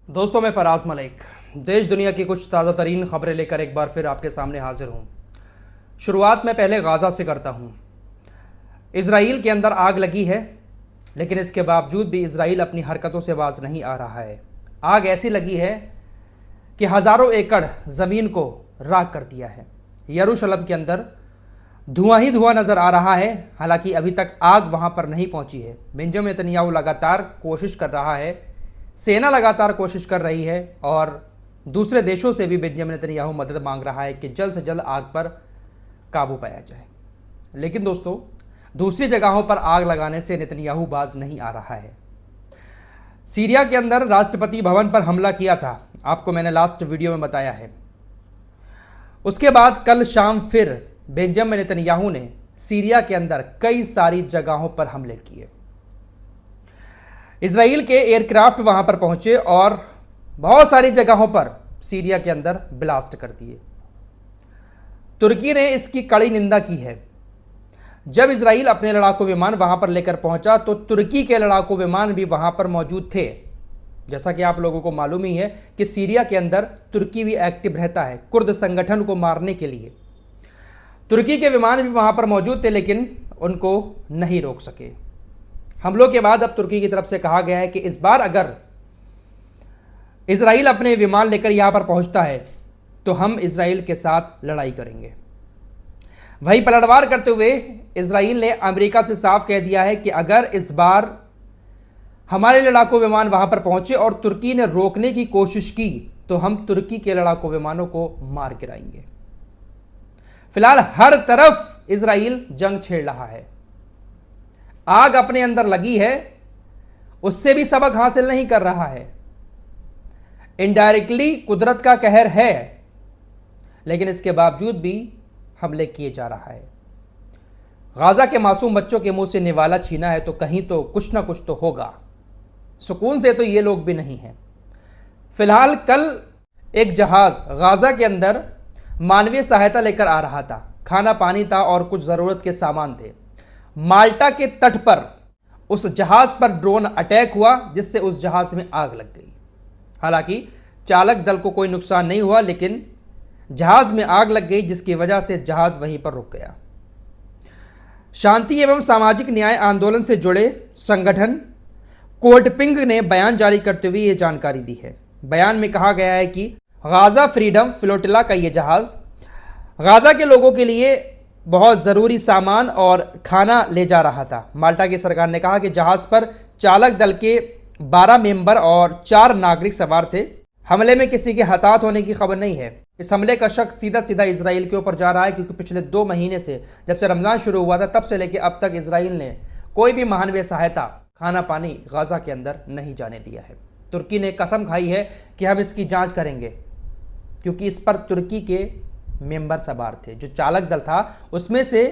दोस्तों, मैं फराज मलिक देश दुनिया की कुछ ताज़ा तरीन खबरें लेकर एक बार फिर आपके सामने हाजिर हूँ। शुरुआत मैं पहले गाज़ा से करता हूँ। इजराइल के अंदर आग लगी है, लेकिन इसके बावजूद भी इजराइल अपनी हरकतों से बाज नहीं आ रहा है। आग ऐसी लगी है कि हज़ारों एकड़ ज़मीन को राख कर दिया है। यरूशलेम के अंदर धुआं ही धुआं नज़र आ रहा है। हालांकि अभी तक आग वहाँ पर नहीं पहुँची है। बेंजामिन नेतन्याहू लगातार कोशिश कर रहा है, सेना लगातार कोशिश कर रही है और दूसरे देशों से भी बेंजामिन नेतन्याहू मदद मांग रहा है कि जल्द से जल्द आग पर काबू पाया जाए। लेकिन दोस्तों, दूसरी जगहों पर आग लगाने से नेतन्याहू बाज नहीं आ रहा है। सीरिया के अंदर राष्ट्रपति भवन पर हमला किया था, आपको मैंने लास्ट वीडियो में बताया है। उसके बाद कल शाम फिर बेंजामिन नेतन्याहू ने सीरिया के अंदर कई सारी जगहों पर हमले किए। इजराइल के एयरक्राफ्ट वहां पर पहुंचे और बहुत सारी जगहों पर सीरिया के अंदर ब्लास्ट कर दिए। तुर्की ने इसकी कड़ी निंदा की है। जब इजराइल अपने लड़ाकू विमान वहां पर लेकर पहुंचा तो तुर्की के लड़ाकू विमान भी वहां पर मौजूद थे। जैसा कि आप लोगों को मालूम ही है कि सीरिया के अंदर तुर्की भी एक्टिव रहता है कुर्द संगठन को मारने के लिए। तुर्की के विमान भी वहां पर मौजूद थे, लेकिन उनको नहीं रोक सके। हमलों के बाद अब तुर्की की तरफ से कहा गया है कि इस बार अगर इजराइल अपने विमान लेकर यहां पर पहुंचता है तो हम इजराइल के साथ लड़ाई करेंगे। वही पलटवार करते हुए इजराइल ने अमेरिका से साफ कह दिया है कि अगर इस बार हमारे लड़ाकू विमान वहां पर पहुंचे और तुर्की ने रोकने की कोशिश की तो हम तुर्की के लड़ाकू विमानों को मार गिराएंगे। फिलहाल हर तरफ इजराइल जंग छेड़ रहा है। आग अपने अंदर लगी है, उससे भी सबक हासिल नहीं कर रहा है। इनडायरेक्टली कुदरत का कहर है, लेकिन इसके बावजूद भी हमले किए जा रहा है। गाजा के मासूम बच्चों के मुंह से निवाला छीना है तो कहीं तो कुछ ना कुछ तो होगा। सुकून से तो ये लोग भी नहीं हैं। फिलहाल कल एक जहाज गाजा के अंदर मानवीय सहायता लेकर आ रहा था। खाना पानी था और कुछ जरूरत के सामान थे। माल्टा के तट पर उस जहाज पर ड्रोन अटैक हुआ, जिससे उस जहाज में आग लग गई। हालांकि चालक दल को कोई नुकसान नहीं हुआ, लेकिन जहाज में आग लग गई, जिसकी वजह से जहाज वहीं पर रुक गया। शांति एवं सामाजिक न्याय आंदोलन से जुड़े संगठन कोटपिंग ने बयान जारी करते हुए यह जानकारी दी है। बयान में कहा गया है कि गाजा फ्रीडम फ्लोटिला का यह जहाज गाजा के लोगों के लिए बहुत ज़रूरी सामान और खाना ले जा रहा था। माल्टा की सरकार ने कहा कि जहाज पर चालक दल के 12 मेंबर और 4 नागरिक सवार थे। हमले में किसी के हताहत होने की खबर नहीं है। इस हमले का शक सीधा सीधा इजराइल के ऊपर जा रहा है, क्योंकि पिछले 2 महीने से, जब से रमज़ान शुरू हुआ था, तब से लेकर अब तक इजराइल ने कोई भी मानवीय सहायता, खाना पानी गाजा के अंदर नहीं जाने दिया है। तुर्की ने कसम खाई है कि हम इसकी जाँच करेंगे, क्योंकि इस पर तुर्की के मेंबर सवार थे। जो चालक दल था उसमें से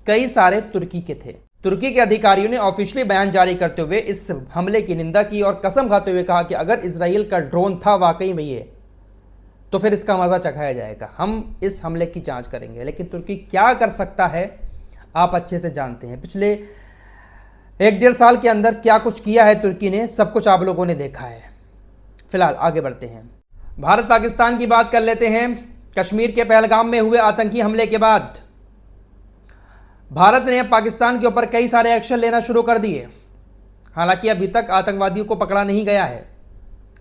कई सारे तुर्की के थे। तुर्की के अधिकारियों ने ऑफिशियली बयान जारी करते हुए इस हमले की निंदा की और कसम खाते हुए कहा कि अगर इजराइल का ड्रोन था वाकई में ये, तो फिर इसका मजा चखाया जाएगा। हम इस हमले की जांच करेंगे। लेकिन तुर्की क्या कर सकता है आप अच्छे से जानते हैं। पिछले 1-1.5 साल के अंदर क्या कुछ किया है तुर्की ने, सब कुछ आप लोगों ने देखा है। फिलहाल आगे बढ़ते हैं। भारत पाकिस्तान की बात कर लेते हैं। कश्मीर के पहलगाम में हुए आतंकी हमले के बाद भारत ने पाकिस्तान के ऊपर कई सारे एक्शन लेना शुरू कर दिए। हालांकि अभी तक आतंकवादियों को पकड़ा नहीं गया है।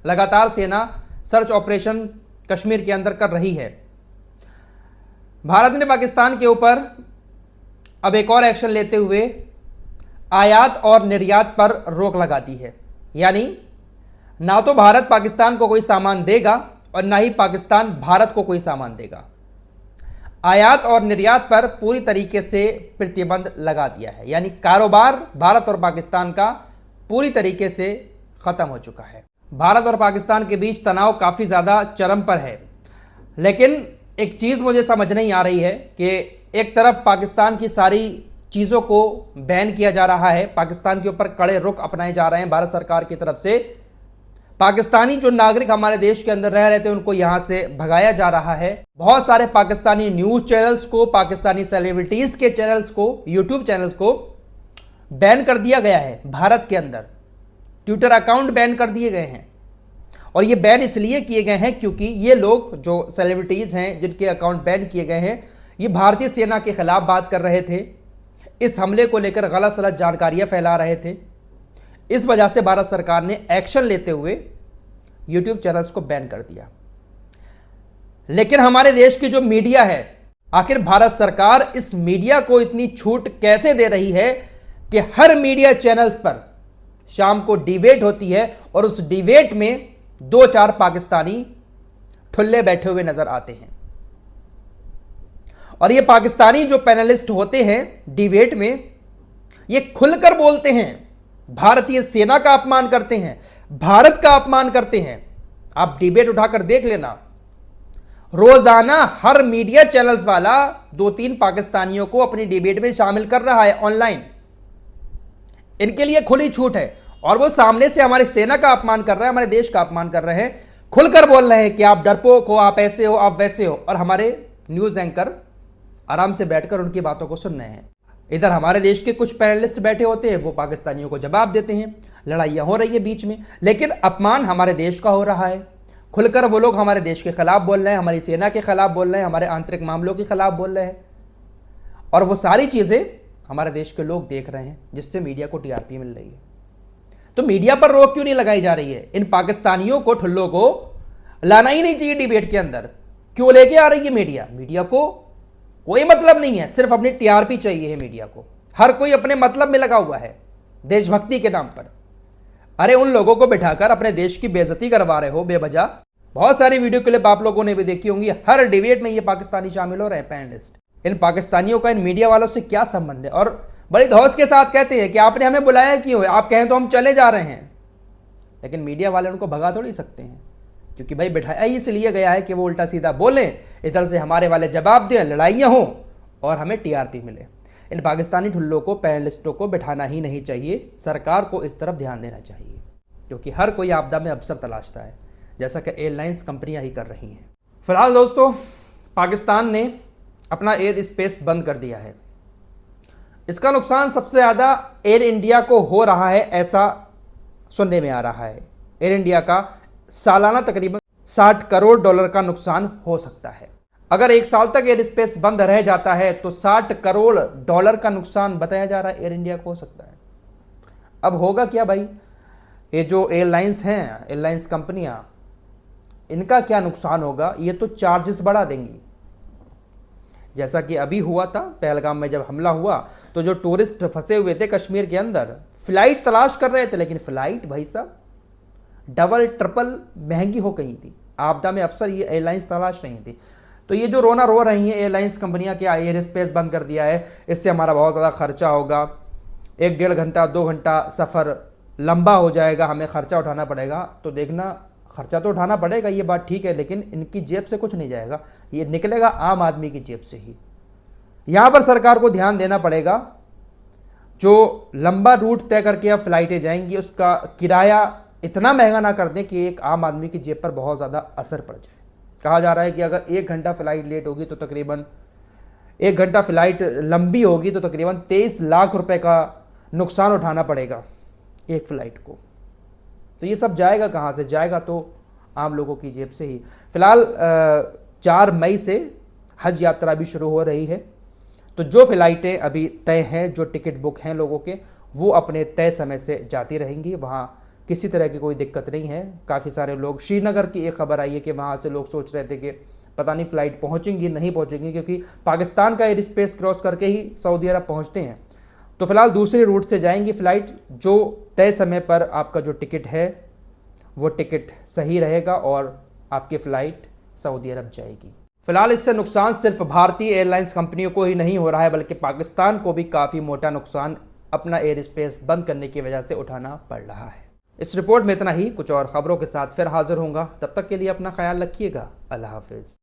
लगातार सेना सर्च ऑपरेशन कश्मीर के अंदर कर रही है। भारत ने पाकिस्तान के ऊपर अब एक और एक्शन लेते हुए आयात और निर्यात पर रोक लगा दी है। यानी ना तो भारत पाकिस्तान को कोई सामान देगा और ना ही पाकिस्तान भारत को कोई सामान देगा। आयात और निर्यात पर पूरी तरीके से प्रतिबंध लगा दिया है। यानी कारोबार भारत और पाकिस्तान का पूरी तरीके से खत्म हो चुका है। भारत और पाकिस्तान के बीच तनाव काफ़ी ज़्यादा चरम पर है। लेकिन एक चीज़ मुझे समझ नहीं आ रही है कि एक तरफ पाकिस्तान की सारी चीज़ों को बैन किया जा रहा है, पाकिस्तान के ऊपर कड़े रुख अपनाए जा रहे हैं भारत सरकार की तरफ से। पाकिस्तानी जो नागरिक हमारे देश के अंदर रह रहे थे उनको यहां से भगाया जा रहा है। बहुत सारे पाकिस्तानी न्यूज़ चैनल्स को, पाकिस्तानी सेलिब्रिटीज़ के चैनल्स को, यूट्यूब चैनल्स को बैन कर दिया गया है भारत के अंदर। ट्विटर अकाउंट बैन कर दिए गए हैं और ये बैन इसलिए किए गए हैं क्योंकि ये लोग जो सेलिब्रिटीज़ हैं जिनके अकाउंट बैन किए गए हैं, ये भारतीय सेना के खिलाफ बात कर रहे थे, इस हमले को लेकर गलत सलत जानकारियां फैला रहे थे। इस वजह से भारत सरकार ने एक्शन लेते हुए यूट्यूब चैनल्स को बैन कर दिया। लेकिन हमारे देश की जो मीडिया है, आखिर भारत सरकार इस मीडिया को इतनी छूट कैसे दे रही है कि हर मीडिया चैनल्स पर शाम को डिबेट होती है और उस डिबेट में 2-4 पाकिस्तानी ठुल्ले बैठे हुए नजर आते हैं। और ये पाकिस्तानी जो पैनलिस्ट होते हैं डिबेट में, ये खुलकर बोलते हैं, भारतीय सेना का अपमान करते हैं, भारत का अपमान करते हैं। आप डिबेट उठाकर देख लेना, रोजाना हर मीडिया चैनल्स वाला 2-3 पाकिस्तानियों को अपनी डिबेट में शामिल कर रहा है ऑनलाइन। इनके लिए खुली छूट है और वो सामने से हमारी सेना का अपमान कर रहे हैं, हमारे देश का अपमान कर रहे हैं, खुलकर बोल रहे हैं कि आप डरपोक हो, आप ऐसे हो, आप वैसे हो। और हमारे न्यूज एंकर आराम से बैठकर उनकी बातों को सुन रहे हैं। इधर हमारे देश के कुछ पैनलिस्ट बैठे होते हैं, वो पाकिस्तानियों को जवाब देते हैं, लड़ाइयां हो रही है बीच में, लेकिन अपमान हमारे देश का हो रहा है। खुलकर वो लोग हमारे देश के खिलाफ बोल रहे हैं, हमारी सेना के खिलाफ बोल रहे हैं, हमारे आंतरिक मामलों के खिलाफ बोल रहे हैं। और वो सारी चीजें हमारे देश के लोग देख रहे हैं, जिससे मीडिया को टीआरपी मिल रही है। तो मीडिया पर रोक क्यों नहीं लगाई जा रही है? इन पाकिस्तानियों को, ठुल्लों को लाना ही नहीं चाहिए डिबेट के अंदर। क्यों लेके आ रही है मीडिया? मीडिया को कोई मतलब नहीं है, सिर्फ अपनी टीआरपी चाहिए है मीडिया को। हर कोई अपने मतलब में लगा हुआ है, देशभक्ति के नाम पर। अरे उन लोगों को बिठाकर अपने देश की बेइज्जती करवा रहे हो बेवजह। बहुत सारी वीडियो क्लिप आप लोगों ने भी देखी होंगी, हर डिबेट में ये पाकिस्तानी शामिल हो रहे हैं, पैनलिस्ट। इन पाकिस्तानियों का इन मीडिया वालों से क्या संबंध है? और बड़ी धौस के साथ कहते हैं कि आपने हमें बुलाया क्यों है, आप कहें तो हम चले जा रहे हैं। लेकिन मीडिया वाले उनको भगा थोड़ी सकते हैं, क्योंकि भाई बिठाया ही इसलिए गया है कि वो उल्टा सीधा बोलें, इधर से हमारे वाले जवाब दें, लड़ाइयाँ हों और हमें टीआरपी मिले। इन पाकिस्तानी ठुल्लों को, पैनलिस्टों को बिठाना ही नहीं चाहिए। सरकार को इस तरफ ध्यान देना चाहिए, क्योंकि हर कोई आपदा में अवसर तलाशता है, जैसा कि एयरलाइंस कंपनियां ही कर रही हैं। फिलहाल दोस्तों, पाकिस्तान ने अपना एयर स्पेस बंद कर दिया है। इसका नुकसान सबसे ज़्यादा एयर इंडिया को हो रहा है, ऐसा सुनने में आ रहा है। एयर इंडिया का सालाना तकरीबन $60 करोड़ का नुकसान हो सकता है। अगर 1 साल तक एयर स्पेस बंद रह जाता है तो $60 करोड़ का नुकसान बताया जा रहा है एयर इंडिया को हो सकता है। अब होगा क्या भाई? ये जो एयरलाइंस हैं, एयरलाइंस कंपनियां, इनका क्या नुकसान होगा? ये तो चार्जेस बढ़ा देंगी। जैसा कि अभी हुआ था पहलगाम में, जब हमला हुआ तो जो टूरिस्ट फंसे हुए थे कश्मीर के अंदर, फ्लाइट तलाश कर रहे थे, लेकिन फ्लाइट भाई साहब डबल ट्रिपल महंगी हो गई थी। आपदा में अक्सर ये एयरलाइंस तलाश रही थी। तो ये जो रोना रो रही हैं एयरलाइंस कंपनियां कि एयर स्पेस बंद कर दिया है, इससे हमारा बहुत ज़्यादा खर्चा होगा, 1-1.5 घंटा 2 घंटा सफ़र लंबा हो जाएगा, हमें खर्चा उठाना पड़ेगा। तो देखना, खर्चा तो उठाना पड़ेगा, ये बात ठीक है, लेकिन इनकी जेब से कुछ नहीं जाएगा, ये निकलेगा आम आदमी की जेब से ही। यहाँ पर सरकार को ध्यान देना पड़ेगा। जो लंबा रूट तय करके अब फ्लाइटें जाएंगी, उसका किराया इतना महंगा ना कर दें कि एक आम आदमी की जेब पर बहुत ज़्यादा असर पड़ जाए। कहा जा रहा है कि अगर 1 घंटा फ्लाइट लेट होगी तो तकरीबन 1 घंटा फ्लाइट लंबी होगी तो तकरीबन 23 लाख रुपए का नुकसान उठाना पड़ेगा एक फ़्लाइट को। तो ये सब जाएगा कहाँ से? जाएगा तो आम लोगों की जेब से ही। फिलहाल 4 मई से हज यात्रा भी शुरू हो रही है, तो जो फ़्लाइटें अभी तय हैं, जो टिकट बुक हैं लोगों के, वो अपने तय समय से जाती रहेंगी। वहाँ किसी तरह की कोई दिक्कत नहीं है। काफ़ी सारे लोग, श्रीनगर की एक खबर आई है कि वहाँ से लोग सोच रहे थे कि पता नहीं फ़्लाइट पहुँचेंगी नहीं पहुँचेंगी, क्योंकि पाकिस्तान का एयर स्पेस क्रॉस करके ही सऊदी अरब पहुँचते हैं। तो फिलहाल दूसरे रूट से जाएंगी फ़्लाइट। जो तय समय पर आपका जो टिकट है वो टिकट सही रहेगा और आपकी फ़्लाइट सऊदी अरब जाएगी। फिलहाल इससे नुकसान सिर्फ भारतीय एयरलाइंस कंपनियों को ही नहीं हो रहा है, बल्कि पाकिस्तान को भी काफ़ी मोटा नुकसान अपना एयर स्पेस बंद करने की वजह से उठाना पड़ रहा है। इस रिपोर्ट में इतना ही। कुछ और खबरों के साथ फिर हाजिर होऊंगा, तब तक के लिए अपना ख्याल रखिएगा। अल्लाह हाफिज़।